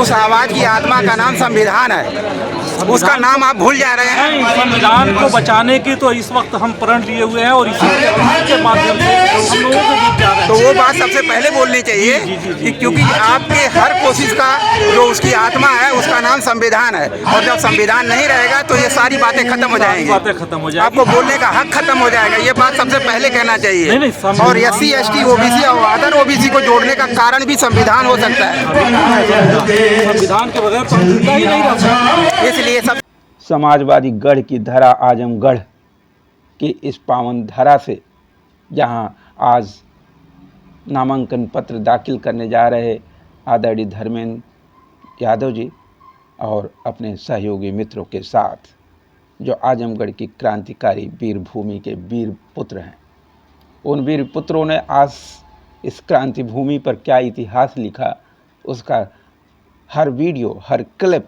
उस आवाज की आत्मा का नाम संविधान है, उसका नाम आप भूल जा रहे हैं। संविधान को बचाने की तो इस वक्त हम प्रण लिए हुए हैं और इसी के माध्यम से हम लोगों के बीच जा रहे हैं। तो वो बात सबसे पहले बोलनी चाहिए कि क्योंकि आपके हर कोशिश का जो उसकी आत्मा है उसका नाम संविधान है, और जब संविधान नहीं रहेगा तो ये सारी बातें खत्म हो जाएंगी, आपको बोलने का हक खत्म हो जाएगा। ये बात सबसे पहले कहना चाहिए। और SC ST OBC और अदर OBC को जोड़ने का कारण भी संविधान हो सकता है, संविधान के बगैर तो जिंदा ही नहीं रह सकते। इसलिए सब समाजवादी गढ़ की धरा आजमगढ़ की इस पावन धरा से जहां आज नामांकन पत्र दाखिल करने जा रहे आदरणीय धर्मेंद्र यादव जी और अपने सहयोगी मित्रों के साथ, जो आजमगढ़ की क्रांतिकारी वीर भूमि के वीर पुत्र हैं, उन वीर पुत्रों ने आज इस क्रांति भूमि पर क्या इतिहास लिखा, उसका हर वीडियो, हर क्लिप,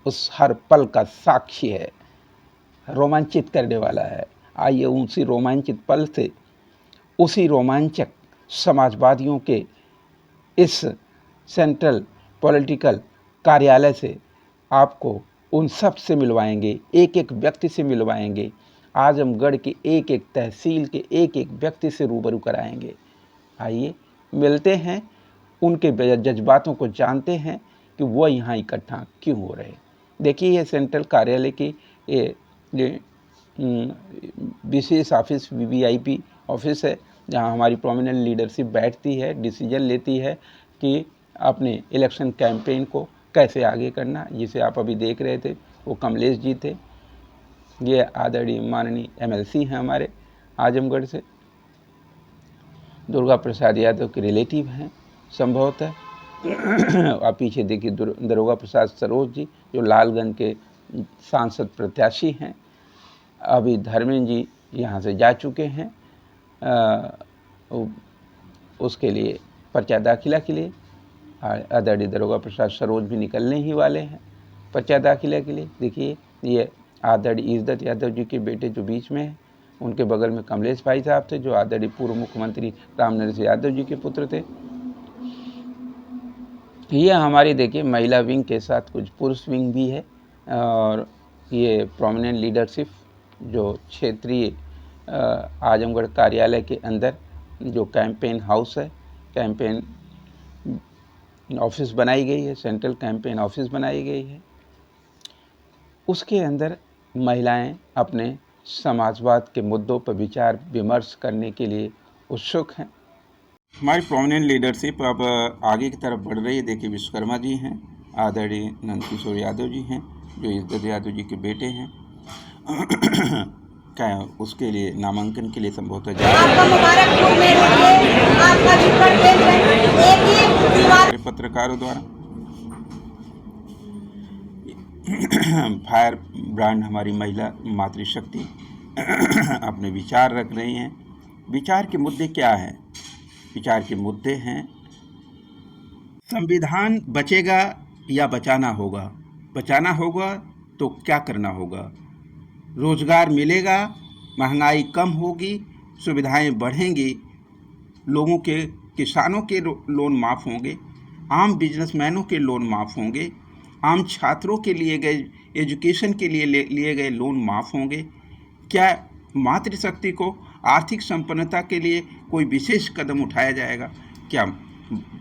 उस हर पल का साक्षी है, रोमांचित करने वाला है। आइए उसी रोमांचित पल से, उसी रोमांचक समाजवादियों के इस सेंट्रल पॉलिटिकल कार्यालय से आपको उन सब से मिलवाएंगे, एक एक व्यक्ति से मिलवाएंगे, आजमगढ़ के एक एक तहसील के एक एक व्यक्ति से रूबरू कराएंगे। आइए मिलते हैं, उनके जज्बातों को जानते हैं कि वो यहाँ इकट्ठा क्यों हो रहे हैं। देखिए, ये सेंट्रल कार्यालय की ये विशेष ऑफिस VVIP ऑफिस है, जहाँ हमारी प्रोमिनेंट लीडरशिप बैठती है, डिसीजन लेती है कि अपने इलेक्शन कैंपेन को कैसे आगे करना। जिसे आप अभी देख रहे थे वो कमलेश जी थे, ये आदरणीय माननीय MLC हैं हमारे आजमगढ़ से, दुर्गा प्रसाद यादव के रिलेटिव हैं संभवतः। आप पीछे देखिए दरोगा प्रसाद सरोज जी, जो लालगंज के सांसद प्रत्याशी हैं। अभी धर्मेंद्र जी यहाँ से जा चुके हैं उसके लिए पर्चा दाखिला के लिए। आदरणीय दरोगा प्रसाद सरोज भी निकलने ही वाले हैं पर्चा दाखिला के लिए। देखिए, ये आदरणीय इज्जत यादव जी के बेटे जो बीच में हैं, उनके बगल में कमलेश भाई साहब थे, जो आदरणीय पूर्व मुख्यमंत्री रामनरेश यादव जी के पुत्र थे। ये हमारी देखिए महिला विंग के साथ कुछ पुरुष विंग भी है, और ये प्रोमिनेंट लीडरशिप जो क्षेत्रीय आजमगढ़ कार्यालय के अंदर जो कैंपेन हाउस है, कैंपेन ऑफिस बनाई गई है, सेंट्रल कैंपेन ऑफिस बनाई गई है, उसके अंदर महिलाएं अपने समाजवाद के मुद्दों पर विचार विमर्श करने के लिए उत्सुक हैं। हमारी प्रोमिनेंट लीडरशिप अब आगे की तरफ बढ़ रही है। देखिए, विश्वकर्मा जी हैं, आदरणीय नंदकिशोर यादव जी हैं, जो इज्जत यादव जी के बेटे हैं। क्या उसके लिए नामांकन के लिए संभवतः पत्रकारों द्वारा फायर ब्रांड हमारी महिला मातृशक्ति अपने विचार रख रही हैं। विचार के मुद्दे क्या हैं? विचार के मुद्दे हैं, संविधान बचेगा या बचाना होगा? बचाना होगा तो क्या करना होगा? रोजगार मिलेगा, महंगाई कम होगी, सुविधाएं बढ़ेंगी, लोगों के, किसानों के लोन माफ़ होंगे, आम बिजनेसमैनों के लोन माफ़ होंगे, आम छात्रों के लिए गए एजुकेशन के लिए लिए गए लोन माफ़ होंगे। क्या मातृशक्ति को आर्थिक संपन्नता के लिए कोई विशेष कदम उठाया जाएगा? क्या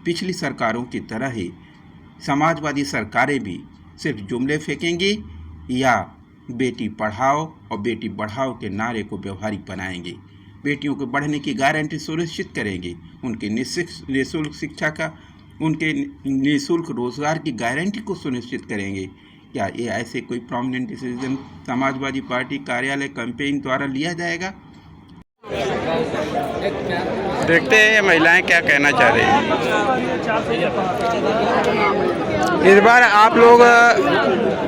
पिछली सरकारों की तरह ही समाजवादी सरकारें भी सिर्फ जुमले फेंकेंगी, या बेटी पढ़ाओ और बेटी बढ़ाओ के नारे को व्यवहारिक बनाएंगी? बेटियों को बढ़ने की गारंटी सुनिश्चित करेंगी, उनकी निःशुल्क शिक्षा का, उनके निःशुल्क रोजगार की गारंटी को सुनिश्चित करेंगे? क्या ये ऐसे कोई प्रोमिनेंट डिसीजन समाजवादी पार्टी कार्यालय कैंपेन द्वारा लिया जाएगा? देखते हैं ये महिलाएं क्या कहना चाह रही हैं। इस बार आप लोग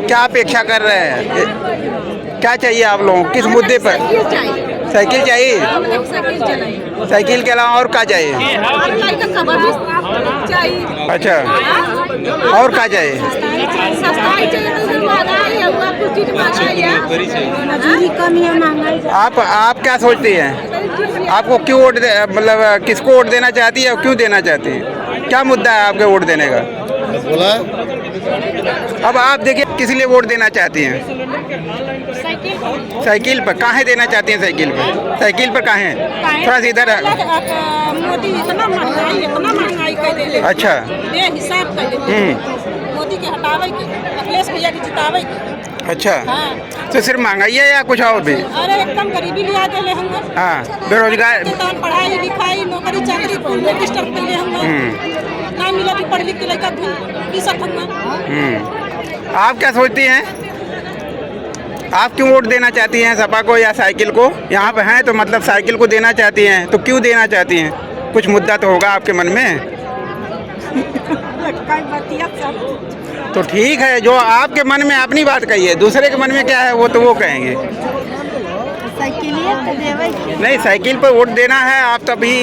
क्या अपेक्षा कर रहे हैं? क्या चाहिए आप लोगों को, किस मुद्दे पर? साइकिल चाहिए? साइकिल के अलावा और क्या चाहिए? अच्छा, और क्या चाहिए? आप क्या सोचती हैं? आपको क्यों वोट मतलब किसको वोट देना चाहती है और क्यों देना चाहती है? क्या मुद्दा है आपके वोट देने का? बोला अब आप देखिए किस लिए वोट देना चाहती हैं? साइकिल पर। काहे देना चाहती हैं साइकिल पर? साइकिल पर काहे? थोड़ा सा इधर। मोदी इतना महंगाई कर देले। अच्छा। बेहिसाब कर देले। मोदी के हटावे के, अखिलेश भैया के जितावे के। अच्छा। हाँ। तो सिर्फ महंगाई है या कुछ और भी? अरे एकदम गरीबी लिया देले हम। हाँ, बेरोजगार। पढ़ाई लिखाई नौकरी चाकरी कुल डिस्टर्ब कर ले हम। ना मिला कि पढ़ लिख के लड़का घूम सकत हम। आप क्या सोचती हैं? आप क्यों वोट देना चाहती हैं सपा को या साइकिल को? यहाँ पे हैं तो मतलब साइकिल को देना चाहती हैं, तो क्यों देना चाहती हैं? कुछ मुद्दा तो होगा आपके मन में। तो ठीक है, जो आपके मन में अपनी बात कहिए, दूसरे के मन में क्या है वो तो वो कहेंगे। नहीं, साइकिल पर वोट देना है। आप तभी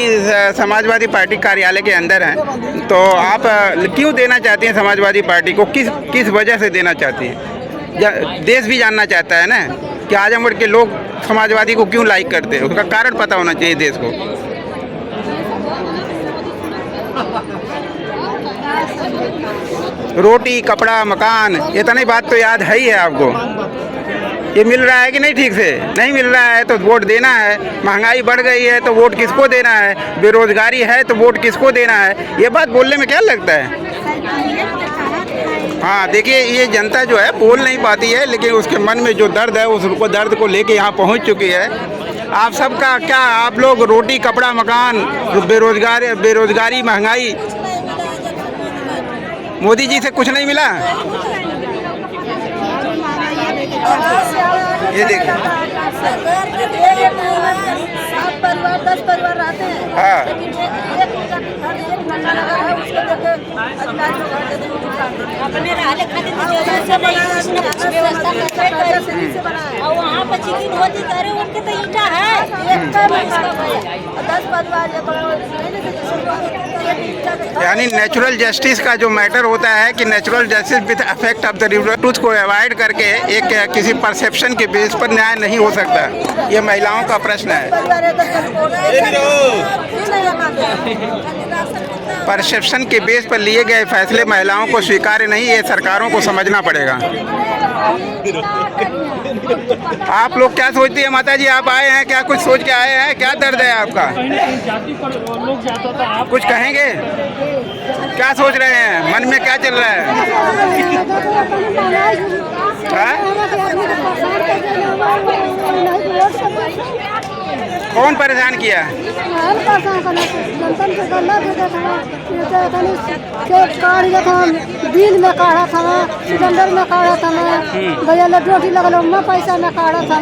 समाजवादी पार्टी कार्यालय के अंदर हैं, तो आप क्यों देना चाहती हैं समाजवादी पार्टी को? किस वजह से देना चाहती हैं? देश भी जानना चाहता है ना कि आजमगढ़ के लोग समाजवादी को क्यों लाइक करते हैं, उसका कारण पता होना चाहिए देश को। रोटी कपड़ा मकान, इतनी बात तो याद है ही है आपको। ये मिल रहा है कि नहीं? ठीक से नहीं मिल रहा है तो वोट देना है। महंगाई बढ़ गई है तो वोट किसको देना है? बेरोजगारी है तो वोट किसको देना है? ये बात बोलने में क्या लगता है? हाँ, देखिए ये जनता जो है बोल नहीं पाती है, लेकिन उसके मन में जो दर्द है उसको दर्द को लेके यहाँ पहुँच चुकी है। आप सबका क्या, आप लोग रोटी कपड़ा मकान, बेरोजगारी महंगाई, मोदी जी से कुछ नहीं मिला? ये देखिए, 7 परिवार 10 परिवार रहते हैं। हाँ। अपने रहने खातिर और वहाँ पर चिकिन होती करे उनके तो ईटा है। 10 परिवार यानी नेचुरल जस्टिस का जो मैटर होता है कि natural justice with affect of the truth को अवॉइड करके एक किसी परसेप्शन के बेस पर न्याय नहीं हो सकता। ये महिलाओं का प्रश्न है। परसेप्शन के बेस पर लिए गए फैसले महिलाओं को स्वीकार्य नहीं, ये सरकारों को समझना पड़ेगा। आप लोग क्या सोचती है माता जी? आप आए हैं, क्या कुछ सोच के आए हैं? क्या दर्द है आपका? कुछ कहेंगे? क्या सोच रहे हैं? मन में क्या चल रहा है? कौन परेशान किया? बिल में काढ़ा था, सिलेंडर में काढ़ा था, भैया रोटी लगल में पैसा में काढ़ा था,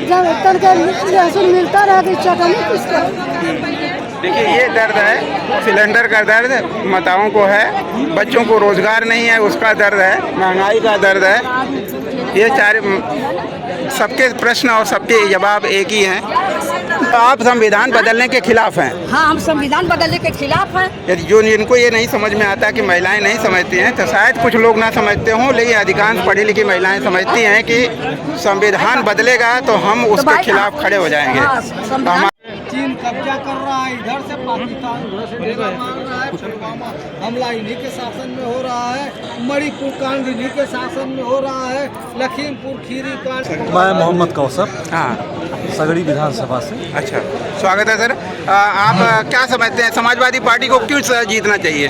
जब तन के लहसुन मिलता रहा कि चटनी किसका। देखिए ये दर्द है, सिलेंडर का दर्द माताओं को है, बच्चों को रोजगार नहीं है उसका दर्द है, महंगाई का दर्द है। ये सबके प्रश्न और सबके जवाब एक ही हैं। तो आप संविधान बदलने के खिलाफ हैं? हाँ, हम संविधान बदलने के खिलाफ हैं। यदि जो जिनको ये नहीं समझ में आता कि महिलाएं नहीं समझती हैं, तो शायद कुछ लोग ना समझते हों, लेकिन अधिकांश पढ़ी लिखी महिलाएं समझती हैं कि संविधान बदलेगा तो हम उसके खिलाफ खड़े हो जाएंगे। चीन कब्जा कर रहा है, इधर से पाकिस्तान उधर से डेरा मार रहा है, पुलवामा हमला इन्हीं के शासन में हो रहा है, मणिपुर कांड इन्हीं के शासन में हो रहा है, लखीमपुर खीरी कांड। मैं मोहम्मद कौसर, हाँ, सगड़ी विधानसभा से। अच्छा, स्वागत है सर। आप क्या समझते हैं समाजवादी पार्टी को क्यों जीतना चाहिए?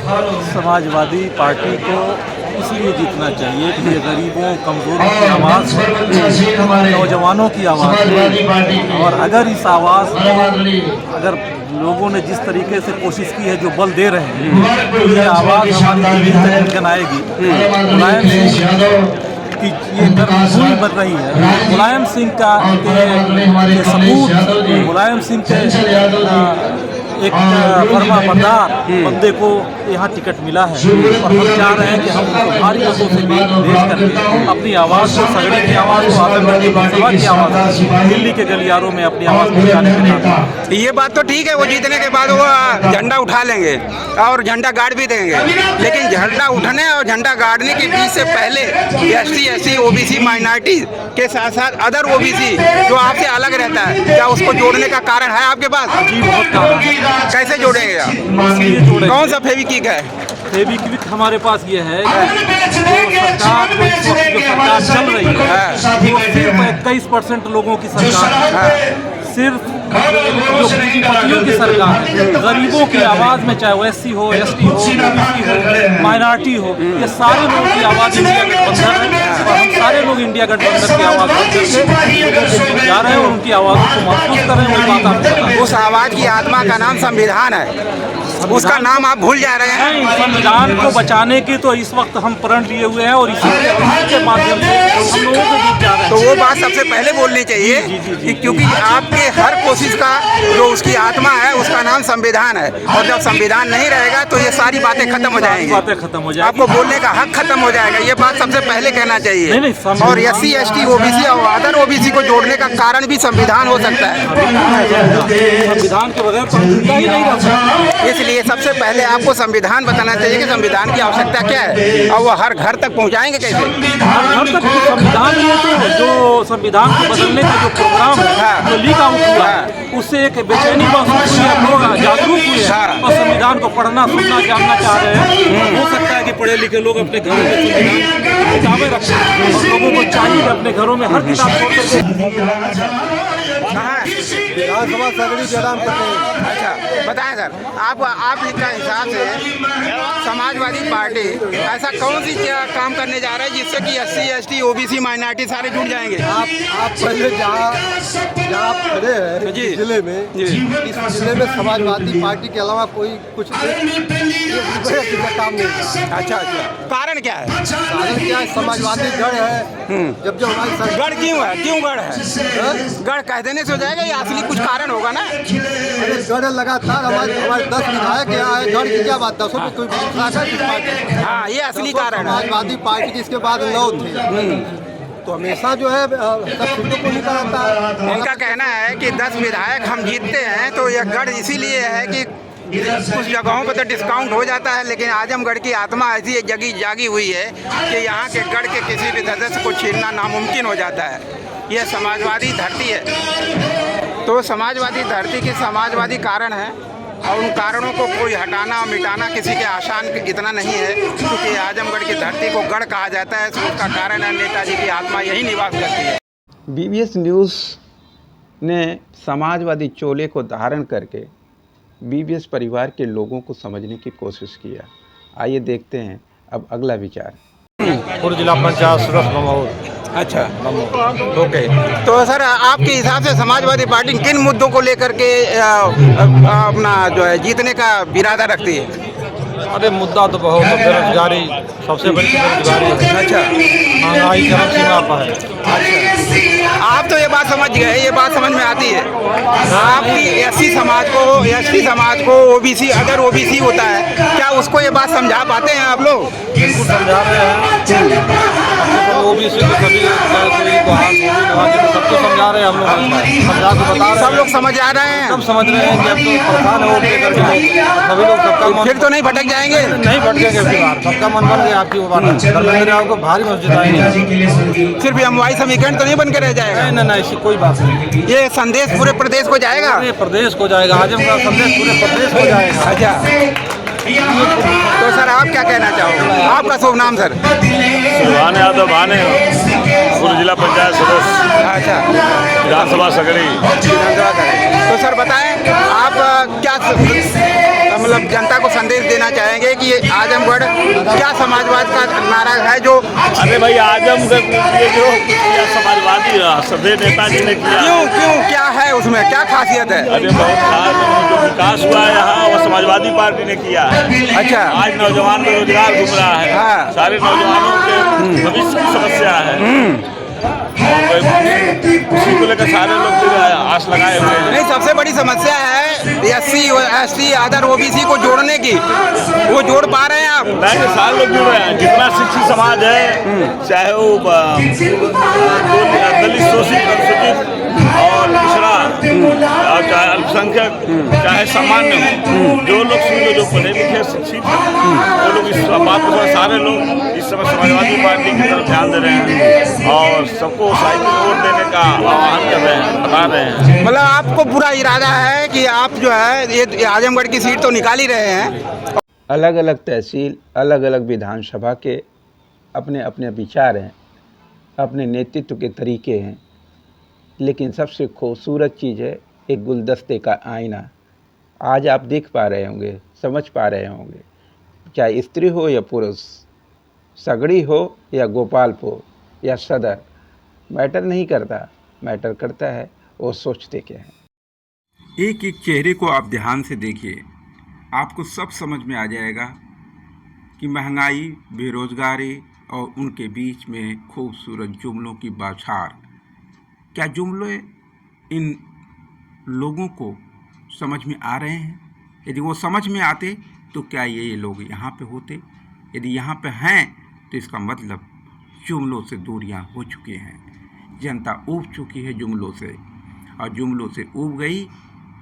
समाजवादी पार्टी को इसलिए जीतना चाहिए कि ये गरीबों कमजोरों की आवाज़, नौजवानों की आवाज़ है, और अगर इस आवाज़ अगर लोगों ने जिस तरीके से कोशिश की है, जो बल दे रहे हैं, तो ये आवाज़ हमारी तक आएगी। मुलायम सिंह की ये गर्मी बन रही है, मुलायम सिंह का सबूत, मुलायम सिंह के एक फर्मा बरदार बंदे को यहाँ टिकट मिला है, और हम चाह रहे हैं कि हम उनको भारी मतों से भेज करके अपनी आवाज़ को, सगड़ी की आवाज़ को, आजमगढ़ की लोकसभा की आवाज़, दिल्ली के गलियारों में अपनी आवाज़ पहुँचाने के लिए। ये बात तो ठीक है, वो जीतने के बाद वो झंडा उठा लेंगे और झंडा गाड़ भी देंगे, लेकिन झंडा उठने और झंडा गाड़ने के बीच से पहले SC OBC माइनॉरिटी के साथ साथ अदर OBC जो आपसे अलग रहता है, क्या उसको जोड़ने का कारण है आपके पास? जी, बहुत कारण है। कैसे जोड़ेंगे आप? कौन सा फेविक्विक है? फेविक्विक हमारे पास ये है कि जो सरकार जो इस वक्त जो सरकार चल रही है वो सिर्फ 21% लोगों की सरकार है। सिर्फ जो पूंजीपतियों की सरकार है, गरीबों की आवाज़ में, चाहे वो SC हो, ST हो, OBC हो, माइनॉरिटी हो, ये सारे लोगों की आवाज़ इंडिया गठबंधन है और हम सारे लोग इंडिया गठबंधन की आवाज़ करके जा रहे हैं और उनकी आवाज़ों को महसूस कर रहे हैं। वही बात आपको उस आवाज़ की आत्मा का नाम संविधान है, उसका नाम आप भूल जा रहे हैं। संविधान को बचाने की तो इस वक्त हम प्रण लिए हुए हैं और इसी के माध्यम से हम लोगों को जीत जा रहे हैं। तो वो बात सबसे पहले बोलनी चाहिए कि क्योंकि आपके हर कोशिश का जो उसकी आत्मा है उसका नाम संविधान है, और जब संविधान नहीं रहेगा तो ये सारी बातें खत्म हो जाएंगी, आपको बोलने का हक खत्म हो जाएगा। ये बात सबसे पहले कहना चाहिए। और SC ST OBC और अदर OBC को जोड़ने का कारण भी संविधान हो सकता है, संविधान के बगैर ही नहीं रह सकता। इसलिए सबसे पहले आपको संविधान बताना चाहिए कि संविधान की आवश्यकता क्या है, और वो हर घर तक पहुँचाएंगे कैसे। हर तक संविधान में तो जो संविधान को बदलने का जो प्रोग्राम है जो लीक आउट हुआ है उससे एक बेचैनी महसूस हुई है, लोग जागरूक हुए हैं और संविधान को पढ़ना सुनना जानना चाह रहे हैं। हो सकता है कि पढ़े लिखे लोग अपने घरों में संविधान की किताबें रखें और लोगों को चाहिए अपने घरों में हर किताब खोल करके। विधानसभा सगड़ी जयराम पटेल। अच्छा बताएं सर, आप इनका हिसाब से समाजवादी पार्टी ऐसा कौन सी काम करने जा रहा है जिससे कि SC ST OBC माइनॉरिटी सारे जुड़ जाएंगे? आप पहले जहाँ आप खड़े हैं जी जिले में, इस जिले में समाजवादी पार्टी के अलावा कोई कुछ काम नहीं था। अच्छा कारण क्या है? कारण क्या है? समाजवादी गढ़ है। जब हमारी सरकार गढ़ क्यों है? क्यों गढ़ है? गढ़ कह देने से हो जाएगा या असली कुछ कारण होगा ना? अरे गढ़ लगातार हमारे 10 विधायक यहाँ है, गढ़ की क्या बात, 10 में कोई हाँ ये असली कारण है। समाजवादी पार्टी की इसके बाद 9 थे, तो हमेशा जो है सब सीटों को निकल आता है। इनका कहना है कि 10 विधायक हम जीतते हैं तो यह गढ़ इसीलिए है कि कुछ जगहों पर तो डिस्काउंट हो जाता है, लेकिन आजमगढ़ की आत्मा ऐसी एक जागी हुई है कि यहाँ के गढ़ के किसी भी सदस्य को छीनना नामुमकिन हो जाता है। यह समाजवादी धरती है, तो समाजवादी धरती की समाजवादी कारण है और उन कारणों को कोई हटाना और मिटाना किसी के आसान इतना नहीं है, क्योंकि आजमगढ़ की धरती को गढ़ कहा जाता है। तो उसका कारण है नेताजी की आत्मा यही निवास करती है। BBS न्यूज़ ने समाजवादी चोले को धारण करके BBS परिवार के लोगों को समझने की कोशिश किया। आइए देखते हैं अब अगला विचार। पूर्व जिला पंचायत सदस्य ममौर। अच्छा ओके, तो सर आपके हिसाब से समाजवादी पार्टी किन मुद्दों को लेकर के अपना जो है जीतने का इरादा रखती है? अरे मुद्दा तो बहुत है, बेरोजगारी सबसे बड़ी बेरोजगारी है। अच्छा, महंगाई चरम सीमा पर है। अच्छा, आप तो ये बात समझ गए, ये बात समझ में आती है। आपकी SC समाज को, ST समाज को, OBC अगर OBC होता है, क्या उसको ये बात समझा पाते हैं आप लोग? बिल्कुल समझा रहे हैं। OBC को सभी सबको समझा रहे हैं हम लोग, समझा तो बता रहे हैं, सब लोग समझ आ रहे हैं, सब समझ रहे हैं कि अब तो परेशान हो सभी लोग, सबका मन फिर तो नहीं भटक जाएंगे, नहीं भटकेंगे। सबका मन बन गया आपकी धर्मेंद्र राव को भारी मत जिताएंगे। सिर्फ MY समीकरण तो नहीं बन के रह जाएगा? नहीं, ऐसी कोई बात नहीं। ये संदेश पूरे प्रदेश को जाएगा? पूरे प्रदेश को जाएगा, आजमगढ़ संदेश पूरे प्रदेश को जाएगा। अच्छा, तो सर आप क्या कहना चाहोगे? आपका शुभ नाम सर? सुभान यादव भाने, पूर्व जिला पंचायत सदस्य। अच्छा, विधानसभा सगड़ी। तो सर बताएं आप क्या मतलब जनता को संदेश देना चाहेंगे कि आजमगढ़ क्या समाजवाद का नारा है जो? अरे भाई आजमगढ़ ये जो समाजवादी सभ्य नेताजी ने किया, क्यों क्या है उसमें, क्या खासियत है? अरे बहुत खास जो विकास हुआ है यहाँ वो समाजवादी पार्टी ने किया है। अच्छा, आज नौजवान बेरोजगार घूम रहा है। हाँ। सारे नौजवानों के भविष्य की समस्या है, उसी को लेकर सारे लोग जो है आस लगाए हुए हैं। नहीं, सबसे बड़ी समस्या है SC ST अदर OBC को जोड़ने की, वो जोड़ पा रहे हैं आप? नहीं, सारे लोग जुड़ रहे हैं। जितना शिक्षित समाज है, चाहे वो दलित, शोषित, अनुसूचित और पिछड़ा, और चाहे अल्पसंख्यक, चाहे सामान्य हो, जो लोग सुन जो पढ़े लिखे शिक्षित हैं, वो लोग इस बात को सारे लोग इस समय समाजवादी पार्टी की तरफ ध्यान दे रहे हैं और सबको साइकिल वोट देने का आह्वान कर रहे हैं, बता रहे हैं। मतलब आपको पूरा इरादा है कि आप जो है ये आजमगढ़ की सीट तो निकाल ही रहे हैं? अलग अलग तहसील, अलग अलग विधानसभा के अपने अपने विचार हैं, अपने नेतृत्व के तरीके हैं, लेकिन सबसे खूबसूरत चीज़ है एक गुलदस्ते का आईना। आज आप देख पा रहे होंगे, समझ पा रहे होंगे, चाहे स्त्री हो या पुरुष, सगड़ी हो या गोपालपुर या सदर, मैटर नहीं करता, मैटर करता है वो सोचते क्या है। एक एक चेहरे को आप ध्यान से देखिए, आपको सब समझ में आ जाएगा कि महंगाई, बेरोजगारी और उनके बीच में खूबसूरत जुमलों की बौछार। क्या जुमले इन लोगों को समझ में आ रहे हैं? यदि वो समझ में आते तो क्या ये लोग यहाँ पे होते? यदि यहाँ पे हैं तो इसका मतलब जुमलों से दूरियां हो चुकी हैं। जनता ऊब चुकी है जुमलों से, और जुमलों से ऊब गई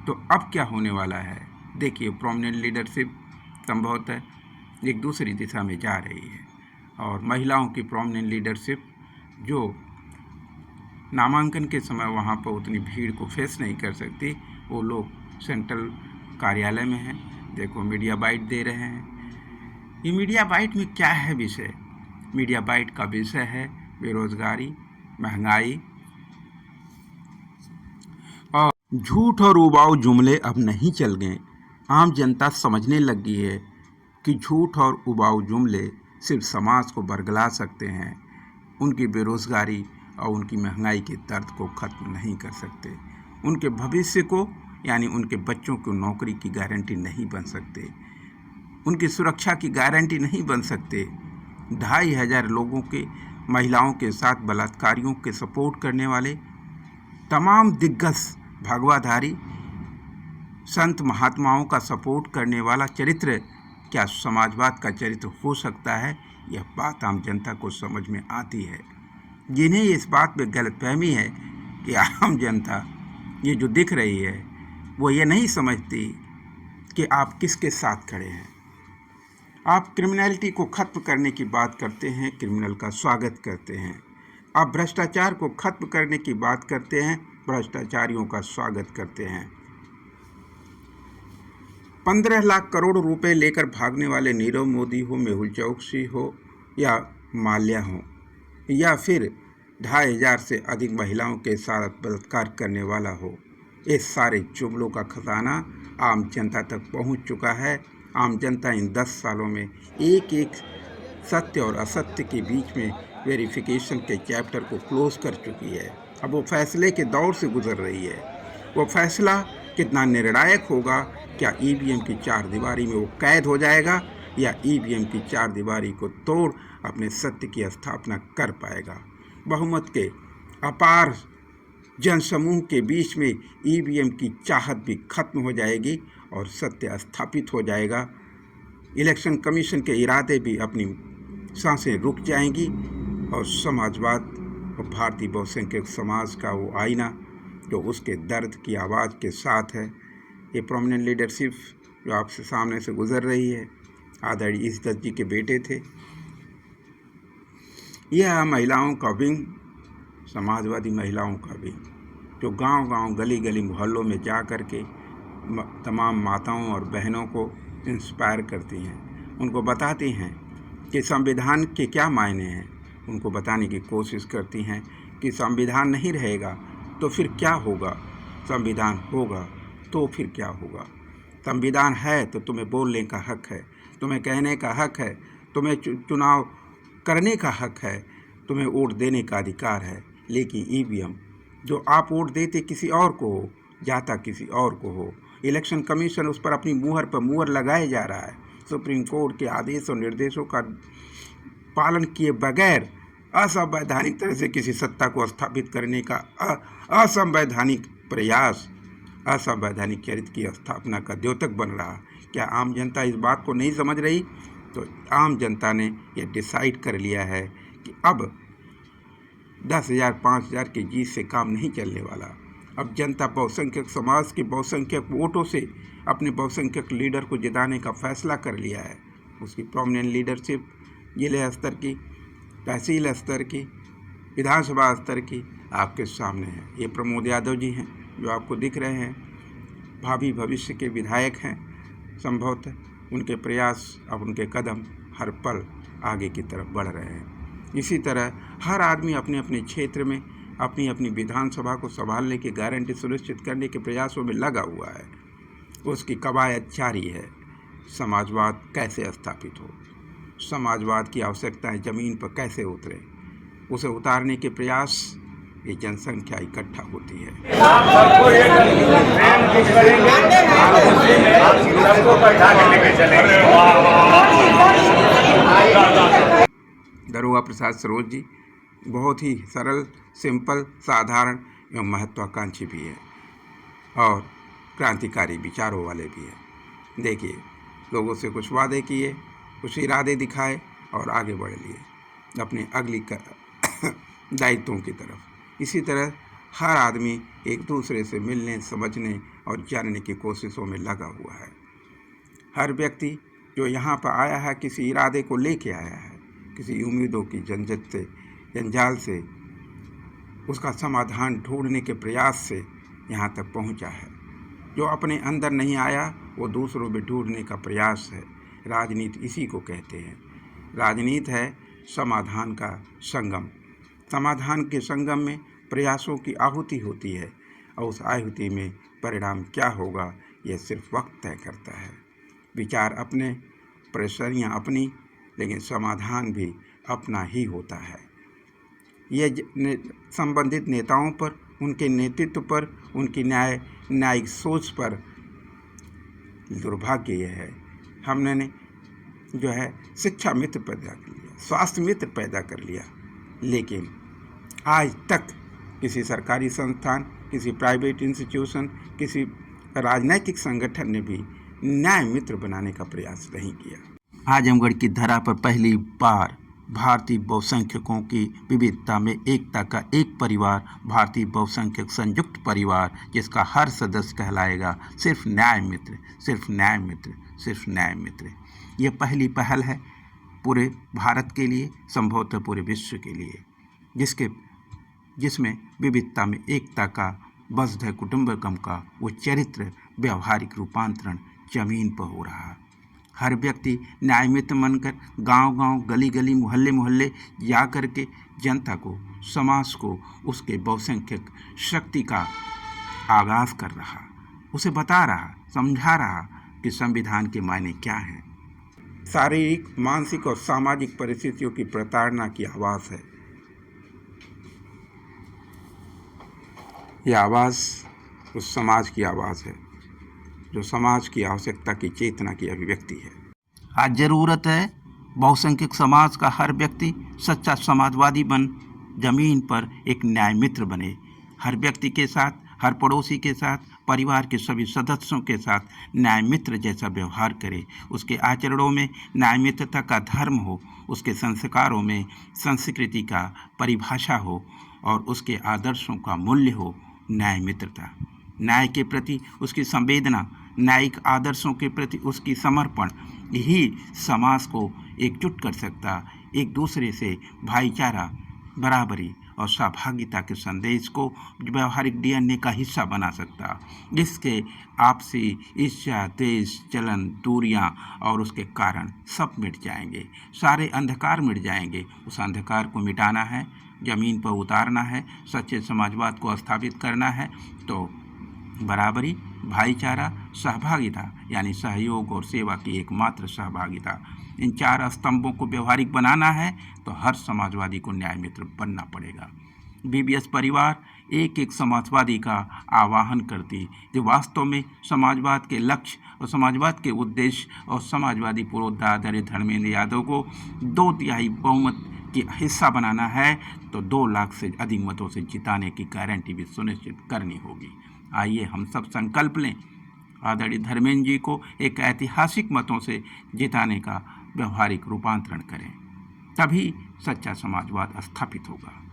तो अब क्या होने वाला है? देखिए, प्रोमिनेंट लीडरशिप संभवतः एक दूसरी दिशा में जा रही है, और महिलाओं की प्रोमिनेंट लीडरशिप जो नामांकन के समय वहाँ पर उतनी भीड़ को फेस नहीं कर सकती, वो लोग सेंट्रल कार्यालय में हैं। देखो, मीडिया बाइट दे रहे हैं। ये मीडिया बाइट में क्या है विषय? मीडिया बाइट का विषय है बेरोजगारी, महंगाई और झूठ और उबाऊ जुमले अब नहीं चल गए। आम जनता समझने लगी है कि झूठ और उबाऊ जुमले सिर्फ समाज को बरगला सकते हैं, उनकी बेरोजगारी और उनकी महंगाई के दर्द को ख़त्म नहीं कर सकते, उनके भविष्य को यानी उनके बच्चों को नौकरी की गारंटी नहीं बन सकते, उनकी सुरक्षा की गारंटी नहीं बन सकते। 2500 लोगों के, महिलाओं के साथ बलात्कारियों के सपोर्ट करने वाले तमाम दिग्गज भगवाधारी संत महात्माओं का सपोर्ट करने वाला चरित्र क्या समाजवाद का चरित्र हो सकता है? यह बात आम जनता को समझ में आती है। जिन्हें इस बात में गलतफहमी है कि आम जनता ये जो दिख रही है वो ये नहीं समझती कि आप किसके साथ खड़े हैं। आप क्रिमिनलिटी को खत्म करने की बात करते हैं, क्रिमिनल का स्वागत करते हैं। आप भ्रष्टाचार को खत्म करने की बात करते हैं, भ्रष्टाचारियों का स्वागत करते हैं। 15 लाख करोड़ रुपए लेकर भागने वाले नीरव मोदी हो, मेहुल चौकसी हो या माल्या हो, या फिर 2500 से अधिक महिलाओं के साथ बलात्कार करने वाला हो, इस सारे जुमलों का खजाना आम जनता तक पहुंच चुका है। आम जनता इन 10 सालों में एक एक सत्य और असत्य के बीच में वेरिफिकेशन के चैप्टर को क्लोज कर चुकी है। अब वो फैसले के दौर से गुजर रही है। वो फैसला कितना निर्णायक होगा? क्या ईवीएम की 4 दीवारी में वो कैद हो जाएगा, या ईवीएम की 4 दीवारी को तोड़ अपने सत्य की स्थापना कर पाएगा? बहुमत के अपार जनसमूह के बीच में ईवीएम की चाहत भी खत्म हो जाएगी और सत्य स्थापित हो जाएगा। इलेक्शन कमीशन के इरादे भी अपनी सांसें रुक जाएंगी, और समाजवाद और भारतीय बहुसंख्यक समाज का वो आईना जो उसके दर्द की आवाज़ के साथ है, ये प्रोमिनेंट लीडरशिप जो आपसे सामने से गुजर रही है, आदरणीय इज्जत जी के बेटे थे। यह महिलाओं का विंग, समाजवादी महिलाओं का विंग, जो गांव-गांव, गली-गली, मोहल्लों में जा कर के तमाम माताओं और बहनों को इंस्पायर करती हैं, उनको बताती हैं कि संविधान के क्या मायने हैं, उनको बताने की कोशिश करती हैं कि संविधान नहीं रहेगा तो फिर क्या होगा, संविधान होगा तो फिर क्या होगा। संविधान है तो तुम्हें बोलने का हक है, तुम्हें कहने का हक है, तुम्हें चुनाव करने का हक है, तुम्हें वोट देने का अधिकार है। लेकिन ईवीएम जो आप वोट देते किसी और को हो, जाता किसी और को हो, इलेक्शन कमीशन उस पर अपनी मुहर पर मुहर लगाए जा रहा है। सुप्रीम कोर्ट के आदेश और निर्देशों का पालन किए बगैर असंवैधानिक तरह से किसी सत्ता को स्थापित करने का असंवैधानिक प्रयास, असंवैधानिक चरित्र की स्थापना का द्योतक बन रहा। क्या आम जनता इस बात को नहीं समझ रही? तो आम जनता ने यह डिसाइड कर लिया है कि अब 10,000 5,000 की जीत से काम नहीं चलने वाला। अब जनता बहुसंख्यक समाज के बहुसंख्यक वोटों से अपने बहुसंख्यक लीडर को जिताने का फैसला कर लिया है। उसकी प्रोमिनेंट लीडरशिप जिले स्तर की, तहसील स्तर की, विधानसभा स्तर की आपके सामने है। ये प्रमोद यादव जी हैं जो आपको दिख रहे हैं, भावी भविष्य के विधायक हैं संभवतः, उनके प्रयास अब उनके कदम हर पल आगे की तरफ बढ़ रहे हैं। इसी तरह हर आदमी अपने अपने क्षेत्र में अपनी अपनी विधानसभा को संभालने की गारंटी सुनिश्चित करने के प्रयासों में लगा हुआ है। उसकी कवायद जारी है। समाजवाद कैसे स्थापित हो, समाजवाद की आवश्यकताएं जमीन पर कैसे उतरे, उसे उतारने के प्रयास ये जनसंख्या इकट्ठा होती है। दरोगा प्रसाद सरोज जी बहुत ही सरल, सिंपल, साधारण एवं महत्वाकांक्षी भी है और क्रांतिकारी विचारों वाले भी हैं। देखिए, लोगों से कुछ वादे किए, कुछ इरादे दिखाए और आगे बढ़ लिए अपने अगली दायित्वों की तरफ। इसी तरह हर आदमी एक दूसरे से मिलने, समझने और जानने की कोशिशों में लगा हुआ है। हर व्यक्ति जो यहाँ पर आया है किसी इरादे को लेके आया है, किसी उम्मीदों की झंझट से, जंजाल से, उसका समाधान ढूंढने के प्रयास से यहाँ तक पहुँचा है। जो अपने अंदर नहीं आया वो दूसरों में ढूंढने का प्रयास है। राजनीति इसी को कहते हैं। राजनीति है समाधान का संगम। समाधान के संगम में प्रयासों की आहुति होती है और उस आहुति में परिणाम क्या होगा यह सिर्फ वक्त तय करता है। विचार अपने, परेशानियाँ अपनी, लेकिन समाधान भी अपना ही होता है। यह संबंधित नेताओं पर, उनके नेतृत्व पर, उनकी न्यायिक सोच पर दुर्भाग्य यह है हमने जो है शिक्षा मित्र पैदा कर लिया, स्वास्थ्य मित्र पैदा कर लिया, लेकिन आज तक किसी सरकारी संस्थान, किसी प्राइवेट इंस्टीट्यूशन, किसी राजनैतिक संगठन ने भी न्याय मित्र बनाने का प्रयास नहीं किया। आजमगढ़ की धरा पर पहली बार भारतीय बहुसंख्यकों की विविधता में एकता का एक परिवार, भारतीय बहुसंख्यक संयुक्त परिवार, जिसका हर सदस्य कहलाएगा सिर्फ न्याय मित्र, सिर्फ न्याय मित्र, सिर्फ न्याय मित्र। ये पहली पहल है पूरे भारत के लिए, संभवतः पूरे विश्व के लिए, जिसमें विविधता में एकता का, वसुधैव कुटुंबकम का वो चरित्र व्यवहारिक रूपांतरण जमीन पर हो रहा है। हर व्यक्ति न्याय मित्र बनकर गांव-गांव, गली-गली, मोहल्ले-मोहल्ले जा कर के जनता को, समाज को उसके बहुसंख्यक शक्ति का आगाज़ कर रहा, उसे बता रहा, समझा रहा कि संविधान के मायने क्या हैं। शारीरिक, मानसिक और सामाजिक परिस्थितियों की प्रताड़ना की आवाज़ है। यह आवाज़ उस समाज की आवाज़ है जो समाज की आवश्यकता की चेतना की अभिव्यक्ति है। आज ज़रूरत है बहुसंख्यक समाज का हर व्यक्ति सच्चा समाजवादी बन जमीन पर एक न्याय मित्र बने। हर व्यक्ति के साथ, हर पड़ोसी के साथ, परिवार के सभी सदस्यों के साथ न्याय मित्र जैसा व्यवहार करे। उसके आचरणों में न्याय मित्रता का धर्म हो, उसके संस्कारों में संस्कृति का परिभाषा हो और उसके आदर्शों का मूल्य हो न्याय मित्रता। न्याय के प्रति उसकी संवेदना, न्यायिक आदर्शों के प्रति उसकी समर्पण यही समाज को एकजुट कर सकता, एक दूसरे से भाईचारा, बराबरी और सहभागिता के संदेश को व्यवहारिक डीएनए का हिस्सा बना सकता। इसके आपसी ईर्ष्या, देश, जलन, दूरियां और उसके कारण सब मिट जाएंगे, सारे अंधकार मिट जाएंगे। उस अंधकार को मिटाना है, ज़मीन पर उतारना है, सच्चे समाजवाद को स्थापित करना है तो बराबरी, भाईचारा, सहभागिता यानी सहयोग और सेवा की एकमात्र सहभागिता, इन चार स्तंभों को व्यवहारिक बनाना है तो हर समाजवादी को न्याय मित्र बनना पड़ेगा। बीबीएस परिवार एक एक समाजवादी का आह्वान करती जो वास्तव में समाजवाद के लक्ष्य और समाजवाद के उद्देश्य और समाजवादी पुरोधा आधारित धर्मेंद्र यादव को 2/3 बहुमत की हिस्सा बनाना है तो 2 लाख से अधिक मतों से जिताने की गारंटी भी सुनिश्चित करनी होगी। आइए हम सब संकल्प लें, आदरणीय धर्मेंद्र जी को एक ऐतिहासिक मतों से जिताने का व्यवहारिक रूपांतरण करें, तभी सच्चा समाजवाद स्थापित होगा।